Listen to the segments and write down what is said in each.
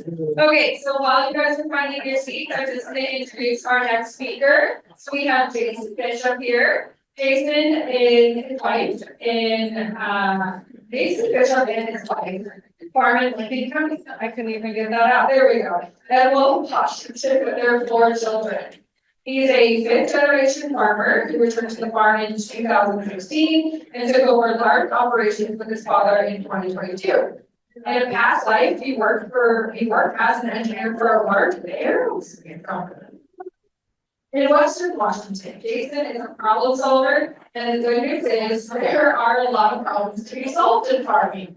Okay, so while you guys are finding your seats, I'm just gonna introduce our next speaker. So we have Jason Bishop here. Jason and his wife Jason Bishop and his wife farm in Lincoln County. I couldn't even get that out. There we go. And Washington with their 4 children. He's a 5th generation farmer who returned to the farm in 2016 and took over large operations with his father in 2022. In a past life, he worked as an engineer for a large aerospace company in Western Washington. Jason is a problem solver, and the good news is there are a lot of problems to be solved in farming.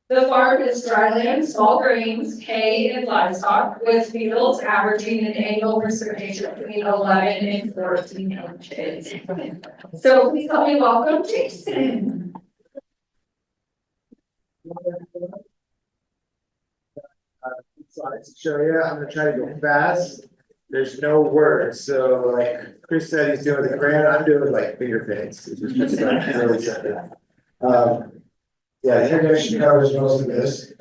The farm is dryland, small grains, hay, and livestock, with fields averaging an annual precipitation between 11 and 14 inches. So please help me welcome Jason. Slides to show you. I'm gonna try to go fast. There's no words, so like Chris said, he's doing the grant. I'm doing like finger paints. It's just like really simple. Yeah, the introduction covers most of this.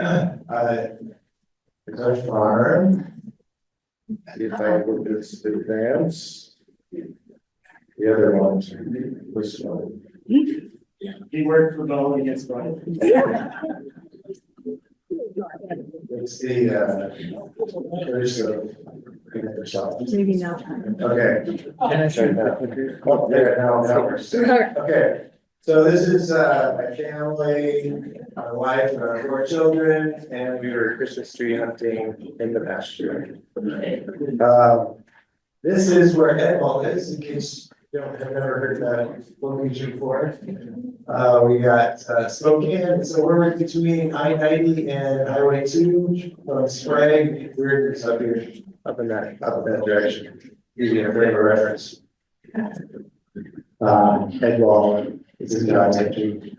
It's our farm. See if I look at this advance. The other ones. Which one? He worked for Boeing and gets money. It's the there's Maybe not. okay. Can I show you that? Oh, there, now works. Okay, so this is my family, my wife, and our 4 children, and we were Christmas tree hunting in the pasture. This is where Edmond is, in case you don't have never heard that location before. We got Spokane, so we're between I-90 and Highway 2 from Sprague. We're just up here, up in that direction, using a frame of reference. Headwall, this is not taking.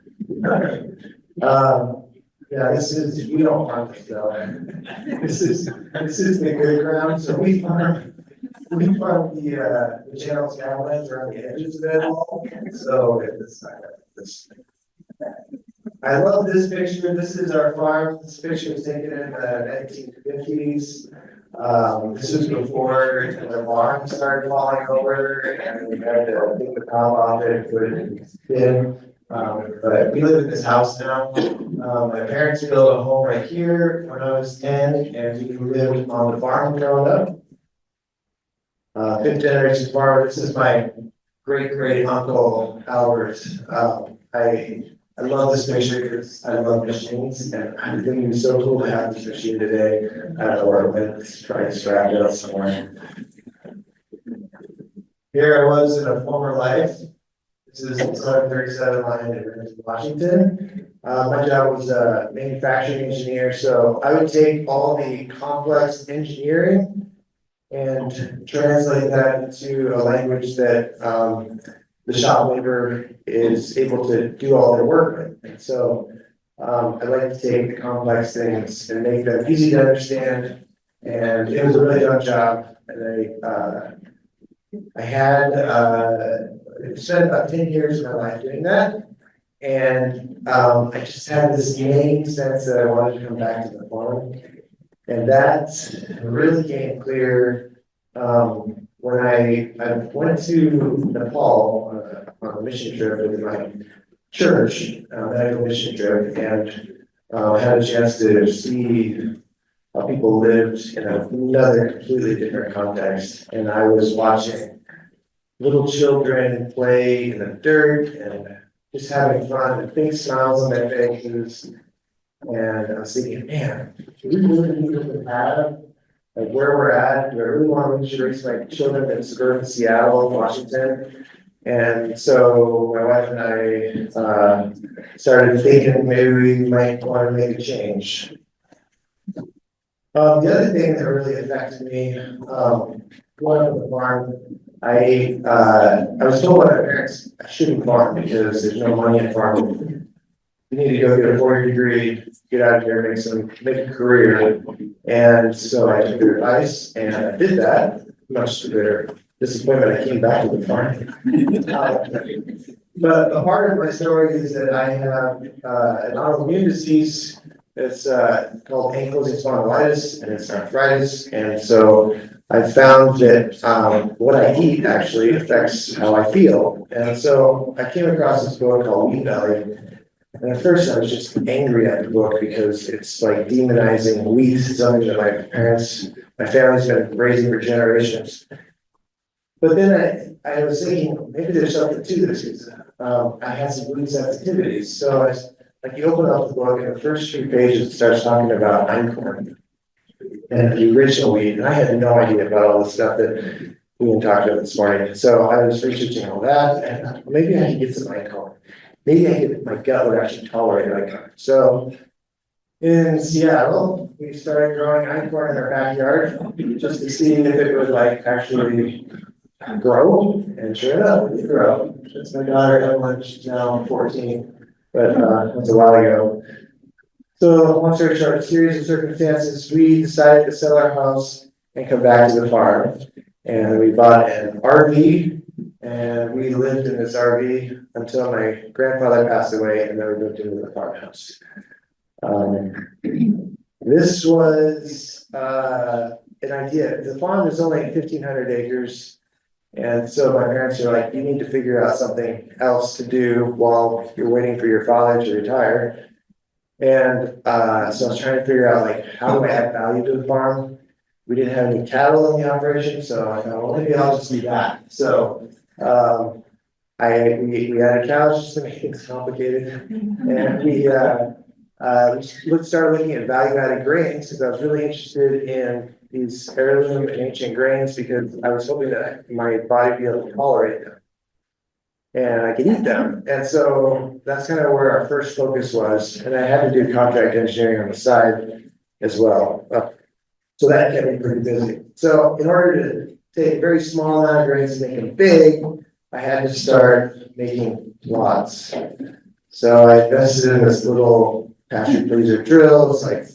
Yeah, this is, we don't farm this though. This is the good ground, so we farm the channels outlands around the edges of that wall. So it's I love this picture. This is our farm. This picture was taken in the 1950s. This was before the barn started falling over and we had to take the top off it and put it in bin. But we live in this house now. My parents built a home right here when I was 10, and we lived on the farm growing up. 5th generation farmer. This is my great uncle Albert. I love this picture because I love machines, and I think it was so cool to have this machine today. I don't know where it went. Let's try to scrap it up somewhere. Here I was in a former life. This is 737 line in Washington. My job was a manufacturing engineer, so I would take all the complex engineering and translate that into a language that the shop labor is able to do all their work with. And so I like to take the complex things and make them easy to understand. And it was a really fun job. And I had spent about 10 years of my life doing that. And I just had this innate sense that I wanted to come back to the farm. And that really came clear when I went to Nepal on a mission trip with my church, medical mission trip, and had a chance to see how people lived in another completely different context. And I was watching little children play in the dirt and just having fun and big smiles on their faces. And I was thinking, man, do we really need to have like where we're at? Do I really want to raise my children in suburban Seattle, Washington? And so my wife and I started thinking maybe we might want to make a change. The other thing that really affected me, going on the farm, I was told by my parents I shouldn't farm because there's no money in farming. You need to go get a 4-year degree, get out of here, make a career. And so I took their advice and I did that, much to their disappointment. I came back to the farm. But a part of my story is that I have an autoimmune disease It's called ankylosing spondylitis, and it's arthritis. And so I found that what I eat actually affects how I feel. And so I came across this book called Wheat Belly. And at first I was just angry at the book because it's like demonizing wheat, something that my family's been raising for generations. But then I was thinking, maybe there's something to this, because I had some gluten sensitivities. So like you open up the book and the first few pages, it starts talking about einkorn and the original wheat. And I had no idea about all the stuff that Ian talked about this morning. So I was researching all that, and I thought, maybe I could get some einkorn. Maybe my gut would actually tolerate einkorn. So in Seattle, we started growing einkorn in our backyard just to see if it would like actually grow. And sure enough, it did grow. It's my daughter Evelyn, she's now 14, but that's a while ago. So long story short, a series of circumstances, we decided to sell our house and come back to the farm. And we bought an RV, and we lived in this RV until my grandfather passed away, and then we moved into the farmhouse. This was an idea. The farm is only 1,500 acres. And so my parents are like, you need to figure out something else to do while you're waiting for your father to retire. And so I was trying to figure out like, how do I add value to the farm? We didn't have any cattle in the operation, so I thought, well, maybe I'll just do that. So we added cows just to make things complicated. And we started looking at value-added grains because I was really interested in these heirloom and ancient grains because I was hoping that my body would be able to tolerate them and I could eat them. And so that's kind of where our first focus was. And I had to do contract engineering on the side as well. So that kept me pretty busy. So in order to take a very small amount of grains and make them big, I had to start making lots. So I invested in this little pasture pleaser drill. It's like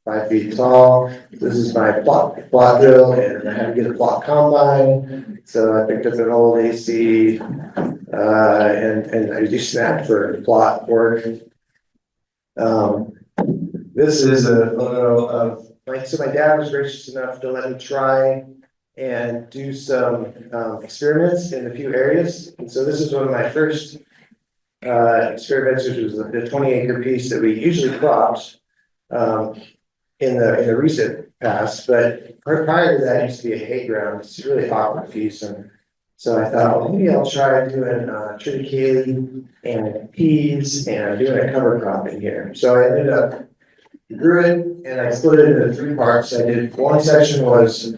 5 feet tall. This is my plot drill, and I had to get a plot combine. So I picked up an old AC, and I used that for plot work. This is a photo of so my dad was gracious enough to let me try and do some experiments in a few areas. And so this is one of my first experiments, which was the 20-acre piece that we usually cropped in the recent past. But prior to that, it used to be a hay ground. It's a really awkward piece. And so I thought, well, maybe I'll try doing triticale and peas and doing a cover crop in here. So I ended up grew it and I split it into 3 parts. I did one section was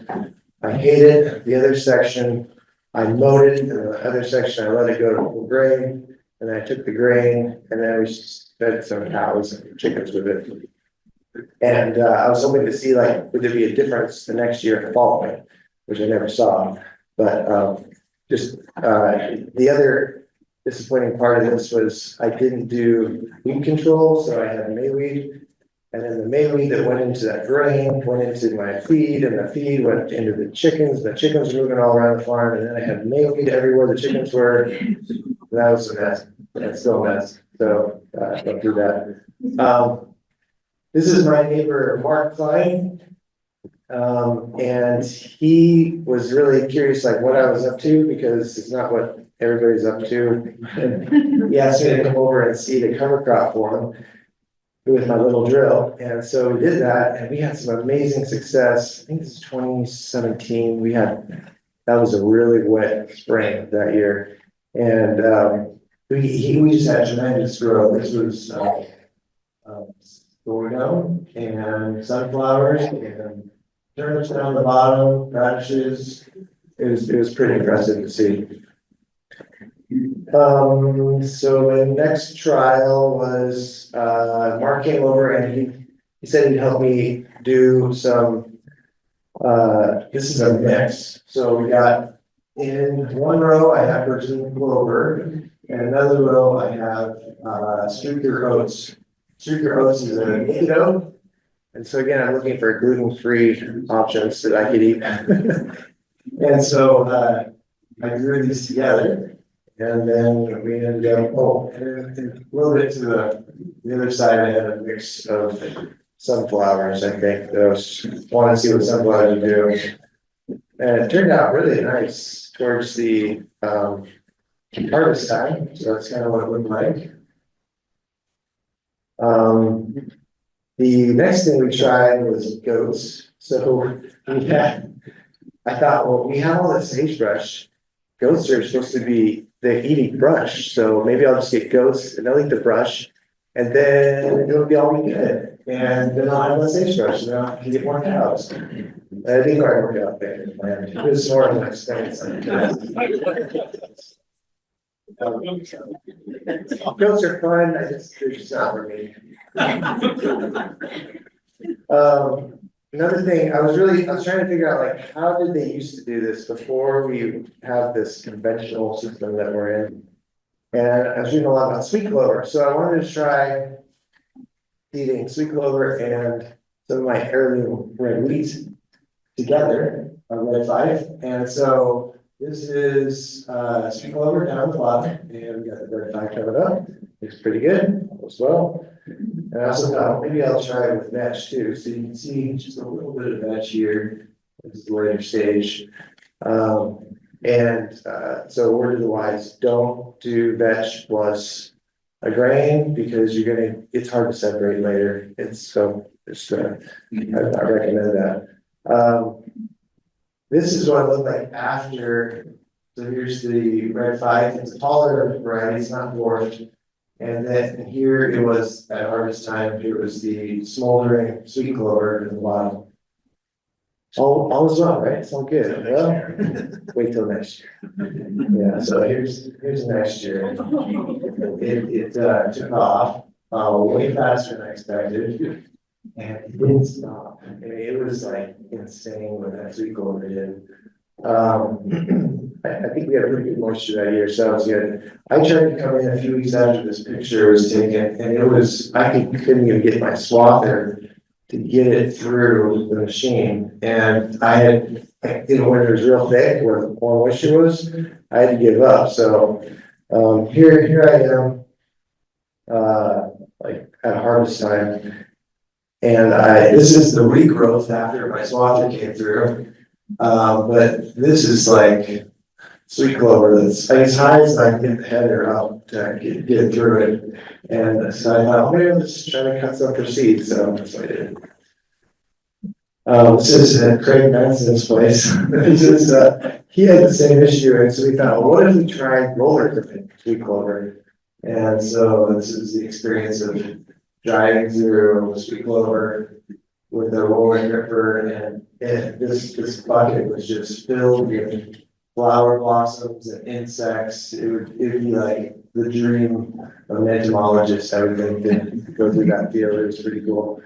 I hayed it, the other section I mowed it, and the other section I let it go to full grain. And then I took the grain and then we fed some cows and chickens with it. And I was hoping to see like, would there be a difference the next year following, which I never saw. But the other disappointing part of this was I didn't do weed control, so I had mayweed. And then the mayweed that went into that grain went into my feed, and the feed went into the chickens. The chickens were moving all around the farm, and then I had mayweed everywhere the chickens were. That was a mess. It's still a mess. So don't do that. This is my neighbor Mark Klein, and he was really curious, like what I was up to, because it's not what everybody's up to. And he asked me to come over and see the cover crop for him with my little drill. And so we did that and we had some amazing success. I think this is 2017. That was a really wet spring that year. And we just had tremendous growth. This was sorghum and sunflowers and turnips down the bottom, radishes. It was pretty impressive to see. So my next trial was Mark came over and he said he'd help me do some this is a mix. So we got in one row I have Virginia clover, and another row I have streaker oats. Streaker oats is a potato, and so again I'm looking for gluten-free options that I could eat. And so I grew these together. And then we ended up, and a little bit to the other side, I had a mix of sunflowers, I think, that I was wanting to see what sunflowers would do. And it turned out really nice towards the harvest time, so that's kind of what it looked like. The next thing we tried was goats. So I thought, well, we have all this sagebrush. Goats are supposed to be, they're eating brush, so maybe I'll just get goats and they'll eat the brush. And then it'll be all good. And then I'll have less sagebrush, and then I'll get more cows. And I didn't quite work out there. It was more than I expected. Goats are fun, they're just not for me. Another thing, I was trying to figure out, like, how did they used to do this before we have this conventional system that we're in? And I was reading a lot about sweet clover, so I wanted to try eating sweet clover and some of my heirloom red wheat together on red 5. And so this is sweet clover down the bottom, and we got the red 5 covered up. Looks pretty good as well. And I also thought maybe I'll try it with vetch too. So you can see just a little bit of vetch here. This is the later stage. So word of the wise, don't do vetch plus a grain because it's hard to separate later. I recommend that. This is what it looked like after. So here's the red 5. It's a taller variety, it's not dwarfed. And then here it was at harvest time, here was the smoldering sweet clover in the bottom. All is well, right? It's all good. Well, wait till next year. Yeah, so here's next year. It took off way faster than I expected. And it didn't stop. I mean, it was like insane what that sweet clover did. I think we had a pretty good moisture that year, so that was good. I tried to come in a few weeks after this picture was taken, and couldn't even get my swather to get it through the machine. And when it was real thick, where the more moisture was, I had to give up. So here I am, like at harvest time, and this is the regrowth after my swather came through. But this is like sweet clover that's as high as I can get the header up to get through it. And so I thought, maybe I'll just try to cut some for seeds. So that's what I did. This is Craig Manson's place. He had the same issue, and so we thought, well, what if we tried roller clipping sweet clover? And so this is the experience of driving through sweet clover with a roller gripper, and this bucket was just filled with flower blossoms and insects. It'd be like the dream of an entomologist, I would think, to go through that field. It was pretty cool.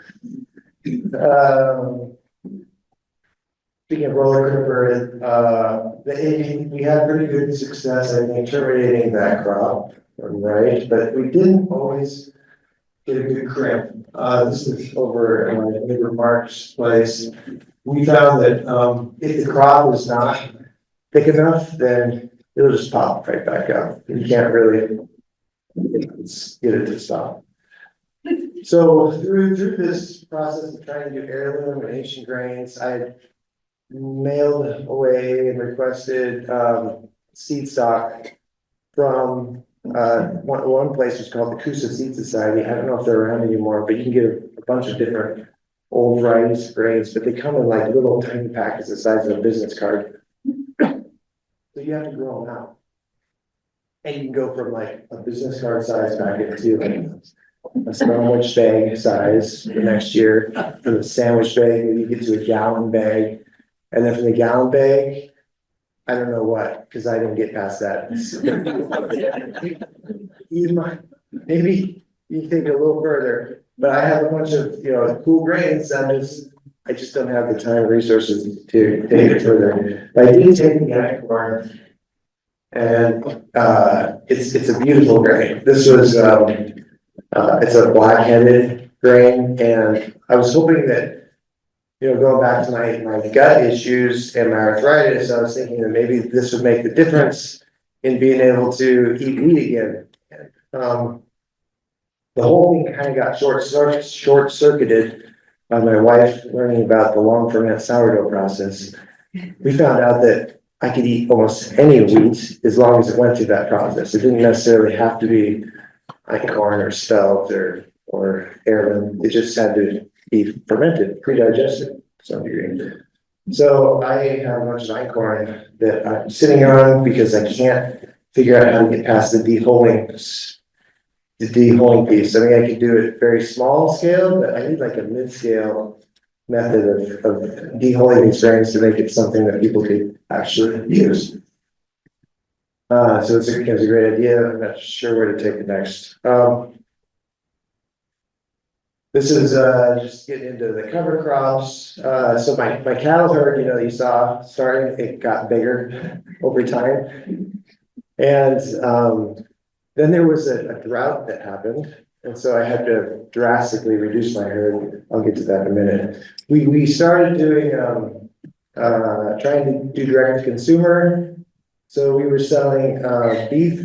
Speaking of roller gripper, we had pretty good success, I think, terminating that crop, right? But we didn't always get a good crimp. This is over at my neighbor Mark's place. We found that if the crop is not thick enough, then it'll just pop right back up. You can't really get it to stop. So through this process of trying to do heirloom and ancient grains, I had mailed away and requested seed stock from one place was called the Coosa Seed Society. I don't know if they're around anymore, but you can get a bunch of different old varieties of grains, but they come in like little tiny packets the size of a business card. So you have to grow them out. And you can go from like a business card size packet to a sandwich bag size the next year. From the sandwich bag, you get to a gallon bag. And then from the gallon bag, I don't know what, because I didn't get past that. Maybe you can take it a little further, but I have a bunch of cool grains. I just don't have the time and resources to take it further. But I did take the acorn, and it's a beautiful grain. This was it's a black-headed grain, and I was hoping that going back to my gut issues and my arthritis, I was thinking that maybe this would make the difference in being able to eat meat again. The whole thing kind of got short-circuited by my wife learning about the long ferment sourdough process, we found out that I could eat almost any wheat as long as it went through that process. It didn't necessarily have to be einkorn or spelt or heirloom. It just had to be fermented, pre-digested to some degree. So I have a bunch of einkorn that I'm sitting on because I can't figure out how to get past the deholing piece. I mean, I could do it very small scale, but I need like a mid-scale method of deholing these grains to make it something that people could actually use. So it was a great idea. I'm not sure where to take it next. This is just getting into the cover crops. So my cattle herd, you saw starting, it got bigger over time. And then there was a drought that happened. And so I had to drastically reduce my herd. I'll get to that in a minute. We started doing, trying to do direct to consumer. So we were selling beef.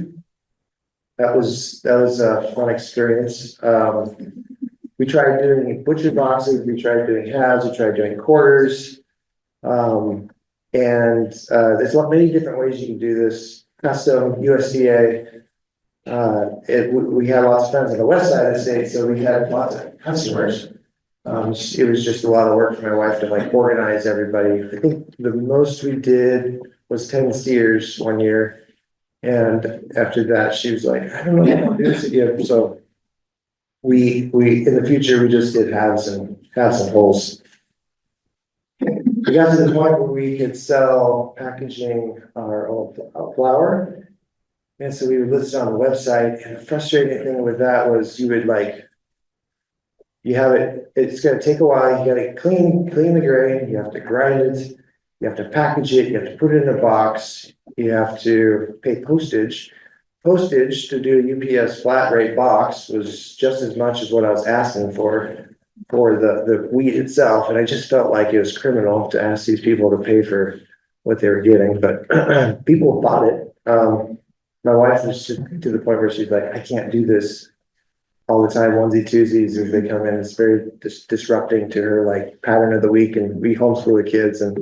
That was a fun experience. We tried doing butcher boxes, we tried doing halves, we tried doing quarters. And there's many different ways you can do this. Custom, USDA. We had lots of friends on the west side of the state, so we had lots of customers. It was just a lot of work for my wife to like organize everybody. I think the most we did was 10 steers one year. And after that, she was like, I don't know how to do this again. So we in the future we just did halves and wholes. We got to the point where we could sell packaging our own flour, and so we would list it on the website. And the frustrating thing with that was you have it. It's going to take a while. You got to clean the grain. You have to grind it. You have to package it. You have to put it in a box. You have to pay postage. Postage to do a UPS flat rate box was just as much as what I was asking for the wheat itself. And I just felt like it was criminal to ask these people to pay for what they were getting, but people bought it. My wife was to the point where she's like, I can't do this all the time, onesie twosies as they come in. It's very disrupting to her like pattern of the week, and we homeschool the kids. And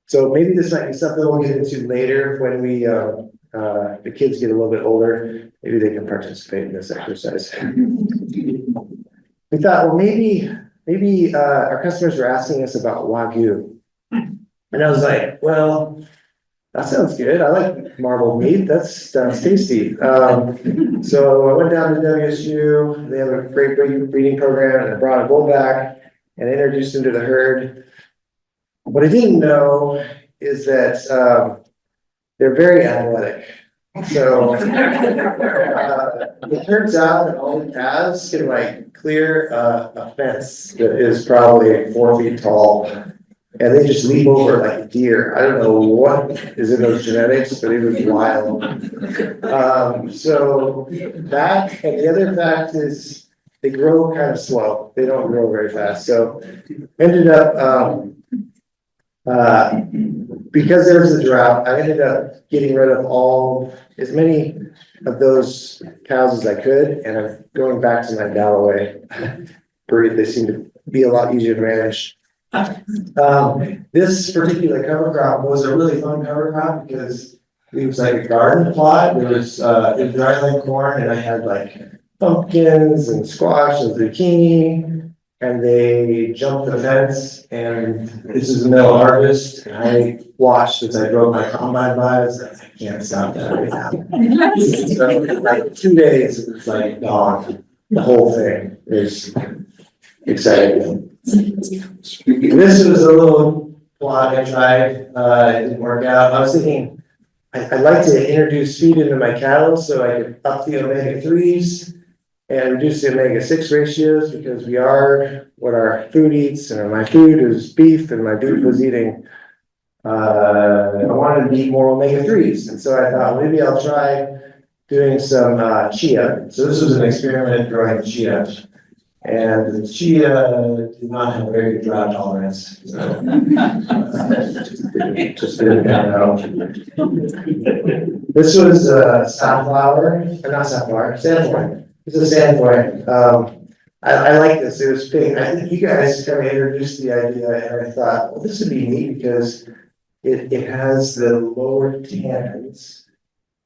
so maybe this might be something we'll get into later when we the kids get a little bit older. Maybe they can participate in this exercise. We thought, well, maybe our customers were asking us about Wagyu. And I was like, well, that sounds good. I like marbled meat. That sounds tasty. So I went down to WSU. They have a great breeding program, and I brought a bull back and introduced him to the herd. What I didn't know is that they're very athletic. So it turns out that all the calves can like clear a fence that is probably 4 feet tall, and they just leap over like a deer. I don't know what is in those genetics, but it was wild. So that, and the other fact is they grow kind of slow. They don't grow very fast. So ended up because there was a drought, I ended up getting rid of as many of those cows as I could, and I'm going back to my Galloway breed. They seem to be a lot easier to manage. This particular cover crop was a really fun cover crop because it was like a garden plot. There was dryland corn, and I had like pumpkins and squash and zucchini. And they jumped the fence, and this is the middle harvest. And I watched as I drove my combine by. I was like, I can't stop that right now. So like 2 days, it was like gone. The whole thing is exciting. This was a little plot I tried. It didn't work out. I was thinking I'd like to introduce feed into my cattle so I could up the omega-3s. And reduce the omega-6 ratios, because we are what our food eats, and my food is beef, and my beef was eating. I wanted to eat more omega-3s, and so I thought maybe I'll try doing some chia. So this was an experiment growing chia, and the chia did not have a very good drought tolerance. So, just didn't pan out. This was safflower, or not safflower, safflower. It's a sandpoint. I like this, it was big, I think you guys kind of introduced the idea, and I thought, well, this would be neat, because it has the lower tannins.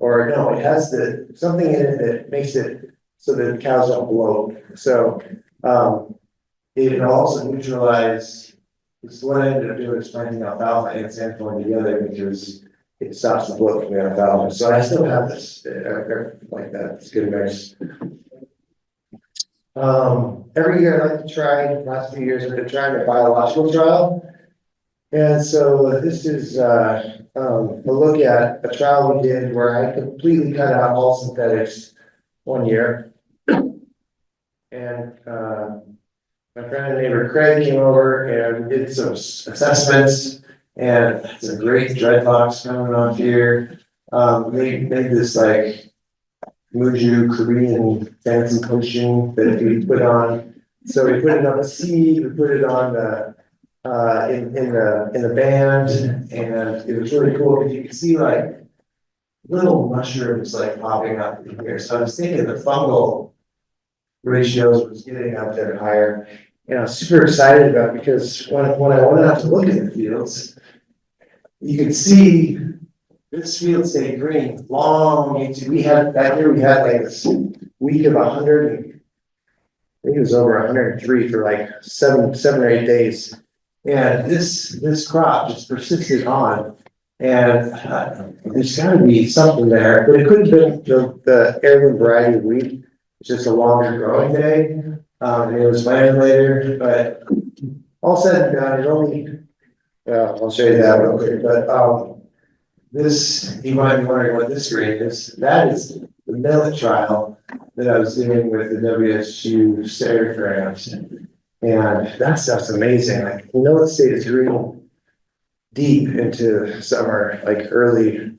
Or no, it has something in it that makes it so that the cows don't bloat, so, it can also neutralize. It's what I ended up doing, is planting alfalfa and sandflower together, because it stops the bloat from the alfalfa, so I still have this, like that, it's good mix. Every year I like to try, last few years I've been trying a biological trial. And so this is, a look at a trial we did where I completely cut out all synthetics one year. And, my friend and neighbor Craig came over and we did some assessments, and some great dreadlocks coming off here. Made this like Muju Korean fancy potion that we put on. So we put it on the seed, we put it on the in the band, and it was really cool because you could see like little mushrooms like popping up in here. So I was thinking the fungal ratios was getting up there higher. And I was super excited about it, because when I went out to look in the fields, you could see this field stayed green long into, that year we had like this week of 100, I think it was over 103 for like seven or 8 days. And this crop just persisted on, and there's got to be something there, but it could have been the heirloom variety of wheat. It's just a longer growing day, and it was planted later. But all said and done, it only, well, I'll show you that real quick. But this, you might be wondering what this grain is. That is the millet trial that I was doing with the WSU Sarah. And that stuff's amazing. Like, the millet state is green deep into summer, like early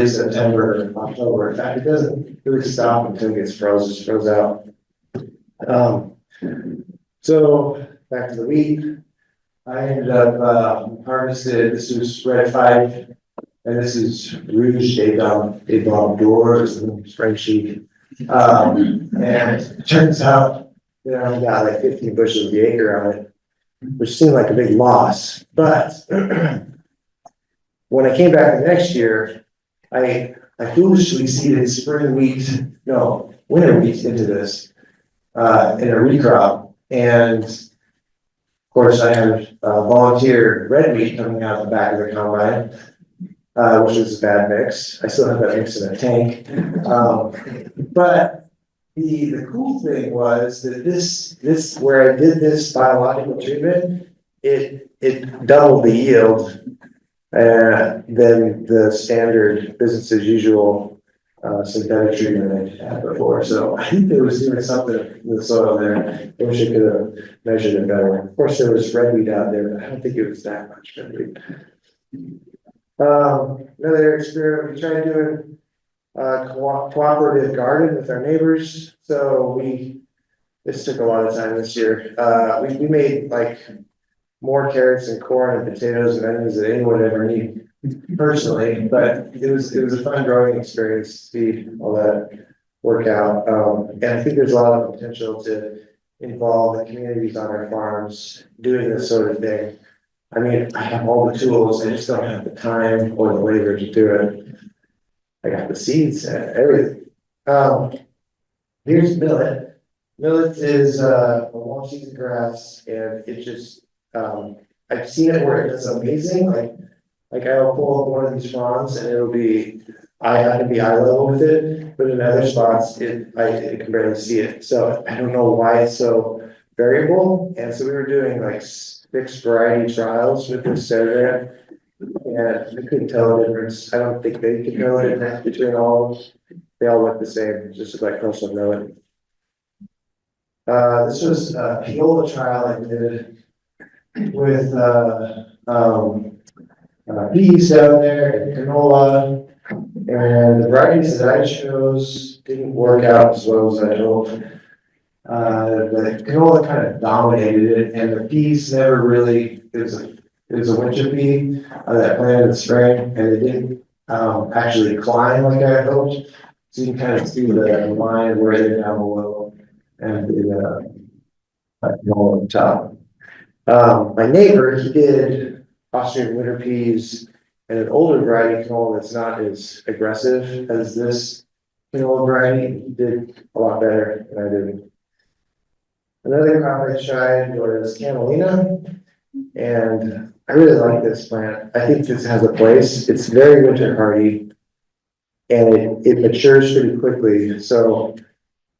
September, October. In fact, it doesn't really stop until it gets froze out. So back to the wheat. I ended up harvested. This was red 5, and this is Rouge des Blancs d'Or, French sheep. And it turns out I got like 15 bushels the acre on it, which seemed like a big loss. But when I came back the next year, I foolishly seeded winter wheat into this in a recrop. And of course, I had volunteer red wheat coming out the back of the combine, which was a bad mix. I still have that mix in a tank. But the cool thing was that this where I did this biological treatment, it doubled the yield than the standard business as usual synthetic treatment I had before. So I think there was doing something in the soil there. I wish I could have measured it better. Of course, there was red wheat out there, but I don't think it was that much red wheat. Another experiment we tried doing. Cooperative garden with our neighbors. So this took a lot of time this year. We made like more carrots and corn and potatoes and onions than anyone would ever need personally, but it was a fun growing experience to see all that work out. And I think there's a lot of potential to involve the communities on our farms doing this sort of thing. I mean, I have all the tools, I just don't have the time or the labor to do it. I got the seeds and everything. Here's millet. Millet is a long season grass, and it just I've seen it where it's amazing. Like I'll pull up one of these fronds and it'll be I can be eye level with it, but in other spots I can barely see it. So I don't know why it's so variable. And so we were doing like 6 variety trials with this Sarah. And we couldn't tell the difference. I don't think they could tell the difference between all of them. They all look the same, just like crushed millet. This was a Piola trial I did with peas down there and canola. And the varieties that I chose didn't work out as well as I hoped. The canola kind of dominated it, and the peas never really, it was a winter pea that planted in the spring, and it didn't actually climb like I hoped. So you can kind of see the line where they're down below, and canola on top. My neighbor, he did Austrian winter peas and an older variety canola that's not as aggressive as this canola variety. He did a lot better than I did. Another crop I tried was camelina, and I really like this plant. I think this has a place. It's very winter hardy, and it matures pretty quickly. So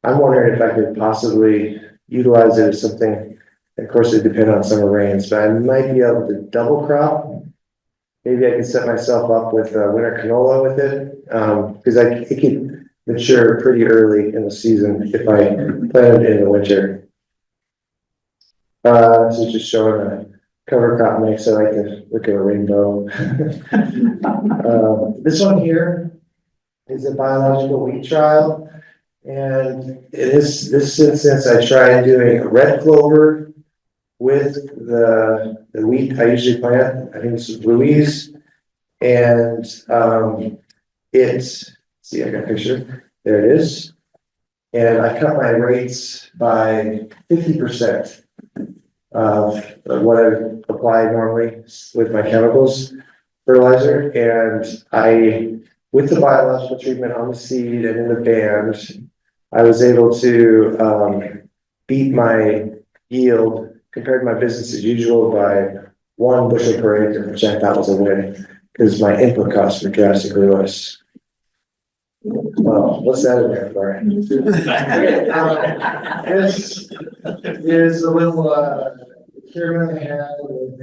I'm wondering if I could possibly utilize it as something. Of course, it depends on summer rains, but I might be able to double crop. Maybe I can set myself up with winter canola with it, because it can mature pretty early in the season if I plant it in the winter. This is just showing a cover crop mix. I like to look at a rainbow. This one here is a biological wheat trial. And in this instance, I tried doing a red clover with the wheat I usually plant. I think this is Louise. And see, I got a picture. There it is. And I cut my rates by 50% of what I apply normally with my chemicals fertilizer. And with the biological treatment on the seed and in the band, I was able to beat my yield compared to my business as usual by 1 bushel per acre, which I thought was a win because my input costs were drastically less. Well, what's that in there for? This is a little experiment I had with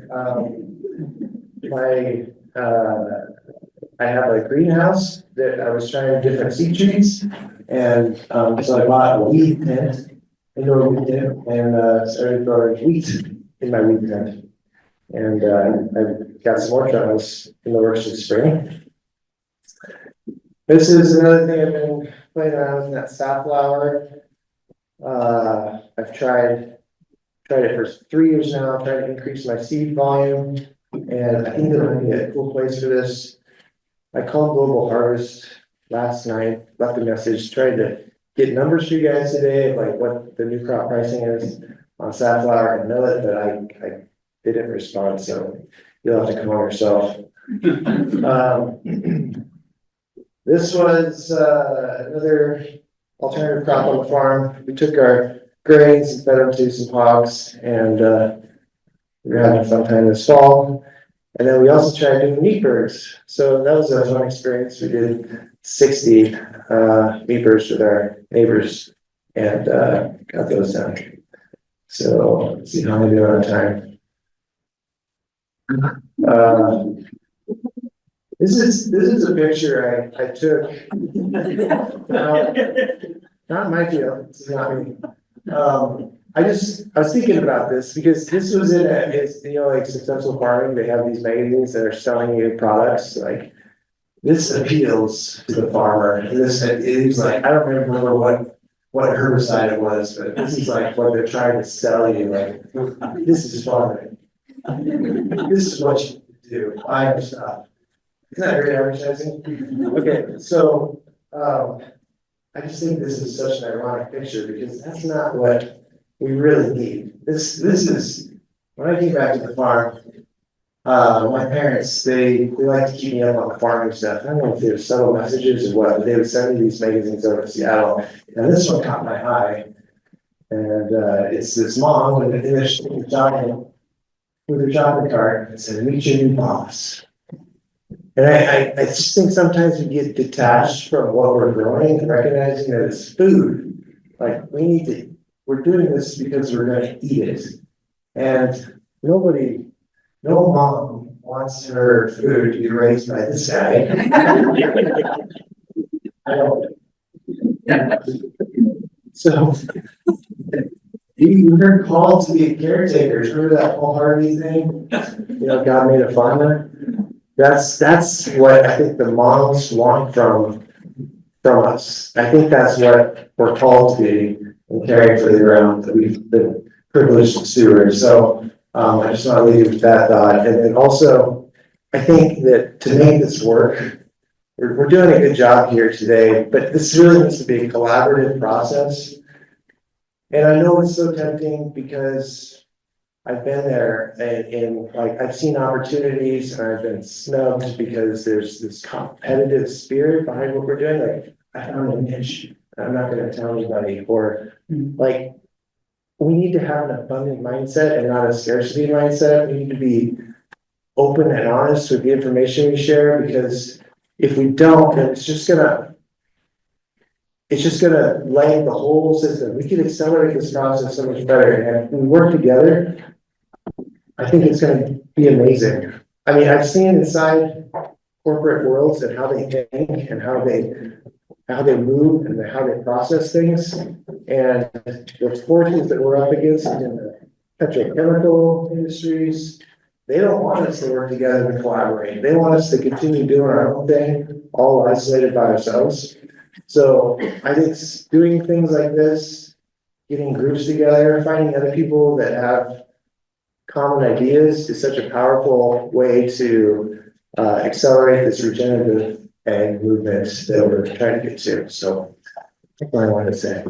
I have a greenhouse that I was trying different seed trees, and so I bought a weed tent, indoor weed tent, and started growing wheat in my weed tent. And I've got some more trials in the works this spring. This is another thing I've been playing around with, that safflower. I've tried it for 3 years now, trying to increase my seed volume, and I think there might be a cool place for this. I called Global Harvest last night, left a message, tried to get numbers for you guys today, like what the new crop pricing is on safflower and millet, but I didn't respond, so you'll have to come on yourself. This was another alternative crop on the farm. We took our grains and fed them to some hogs, and we were having a fun time this fall. And then we also tried doing meat birds. So that was a fun experience. We did 60 meat birds with our neighbors and got those done. So let's see how many do on time. This is a picture I took. Not my field. This is not me. I was thinking about this because this was like Successful Farming, they have these magazines that are selling you products. Like this appeals to the farmer. And it was like, I don't remember what herbicide it was, but this is like what they're trying to sell you. Like, this is farming. This is what you do. Buy your stuff. Isn't that great advertising? Okay, so I just think this is such an ironic picture because that's not what we really need. This is when I came back to the farm. My parents they like to keep me up on the farming stuff. I don't know if they were subtle messages or what, but they would send me these magazines over to Seattle, and this one caught my eye. And it's this mom with her shopping cart. It said, "Meet your new boss." And I just think sometimes we get detached from what we're growing and recognizing that it's food. Like we're doing this because we're gonna eat it. And no mom wants her food to be raised by this guy. I don't. So you're called to be caretakers. Remember that Paul Harvey thing? God made a farmer. That's what I think the moms want from us. I think that's what we're called to be and caring for the ground that we've been privileged to steward. So I just want to leave you with that thought. And then also, I think that to make this work, we're doing a good job here today, but this really needs to be a collaborative process. And I know it's so tempting because I've been there and like, I've seen opportunities and I've been snubbed because there's this competitive spirit behind what we're doing, like, I found a niche, I'm not gonna tell anybody, or like, we need to have an abundant mindset and not a scarcity mindset, we need to be open and honest with the information we share, because if we don't, then it's just gonna lag the whole system. We can accelerate this process so much better, and if we work together, I think it's gonna be amazing. I mean, I've seen inside corporate worlds and how they think and how they move and how they process things. And the forces that we're up against in the petrochemical industries, they don't want us to work together and collaborate. They want us to continue doing our own thing, all isolated by ourselves. So I think doing things like this, getting groups together, finding other people that have common ideas is such a powerful way to accelerate this regenerative ag movement that we're trying to get to. So that's what I wanted to say.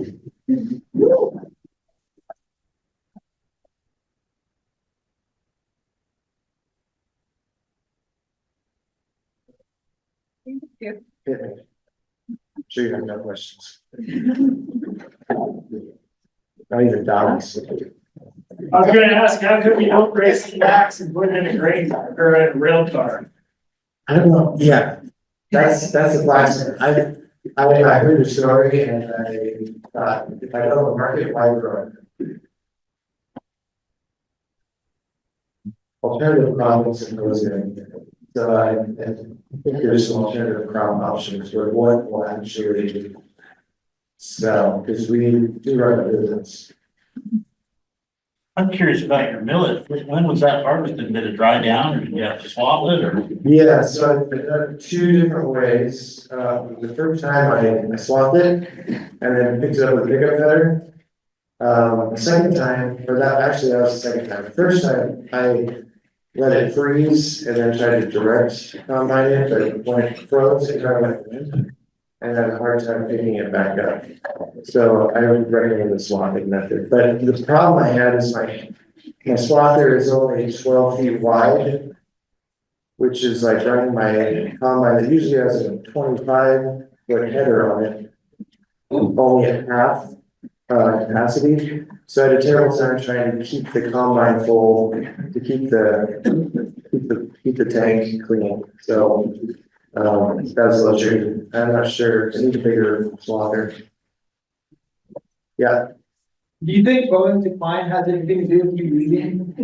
Thank you. Hit me. I'm sure you have no questions. Not even dollars. I was gonna ask, how could we help raise the tax and put it in a grain car or a rail car? I don't know, yeah, that's a classic. I heard the story and I thought, if I know the market, why grow it? Alternative products and those in. So I think there's some alternative crop options where one will actually sell, because we do run a business. I'm curious about your millet. When was that harvested? Did it dry down or did you have to swap it or? Yeah, so I've done two different ways. The first time I swapped it and then picked it up with a pickup header. The second time, or that was the second time. The first time I let it freeze and then tried to direct combine it, but when it froze, it kind of went in. And I had a hard time picking it back up. So I would recommend the swathing method. But the problem I had is my swather is only 12 feet wide, which is like running my combine that usually has a 25-foot header on it, only at half capacity. So I had a terrible time trying to keep the combine full, to keep the tank clean. So that's a little tricky. I'm not sure. I need a bigger swather. Yeah. Do you think Bowen's decline has anything to do with you leaving?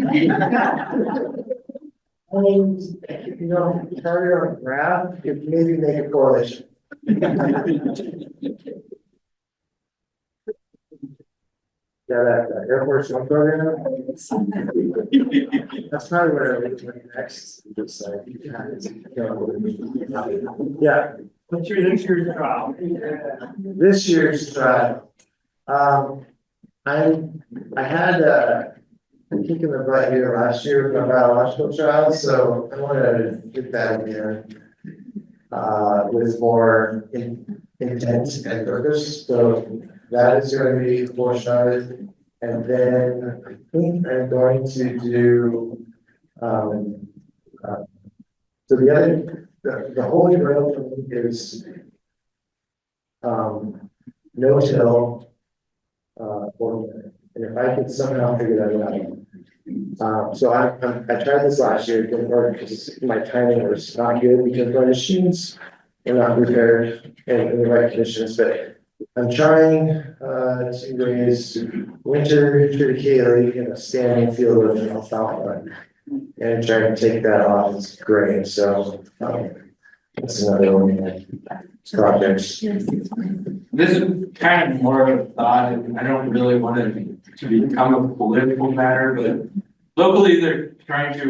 I mean, you know, harder on graph, it maybe make a correlation. Yeah, that Air Force One program. That's probably where I'm going next. Just like, yeah. What's your next year's trial? This year's trial. I had a kick in the butt here last year with my biological trial, so I wanted to get that again with more intent and purpose. So that is going to be a portion of it. And then I think I'm going to do so the holy grail for me is no-till organic. And if I could somehow figure that out. So I tried this last year, it didn't work because my timing was not good because my machines were not prepared in the right conditions. But I'm trying to raise winter triticale in a standing field of alfalfa and trying to take that off as grain. So that's another one of my projects. This is kind of more of a thought, and I don't really want it to become a political matter, but locally they're trying to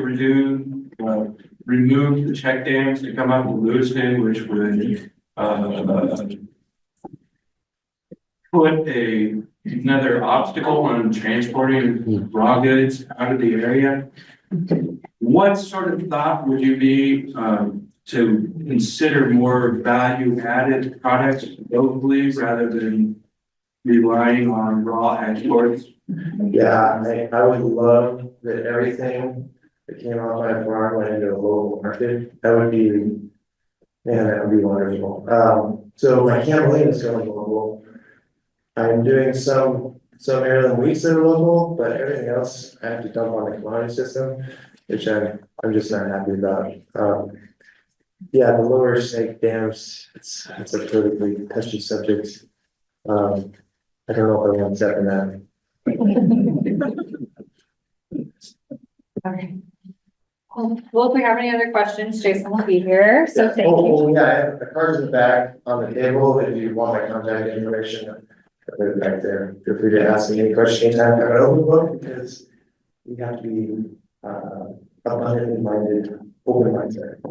remove the check dams to come up with Lewiston, which would put another obstacle on transporting raw goods out of the area. What sort of thought would you be to consider more value added products locally rather than relying on raw exports? Yeah, I would love that everything that came off my farm went into a local market. That would be, man, that would be wonderful. So my campaign is going global. I'm doing some heirloom wheats that are local, but everything else I have to dump on the commodity system, which I'm just not happy about. Yeah, the lower snake dams, it's a politically touchy subject. I don't know if I want to step in that. Okay. Well, if we have any other questions, Jason will be here, so thank you. Oh, yeah, I have the cards in the back on the table, if you want my contact information, I put it back there, feel free to ask me any question anytime, I have an open book, because we have to be, abundantly minded, open minded.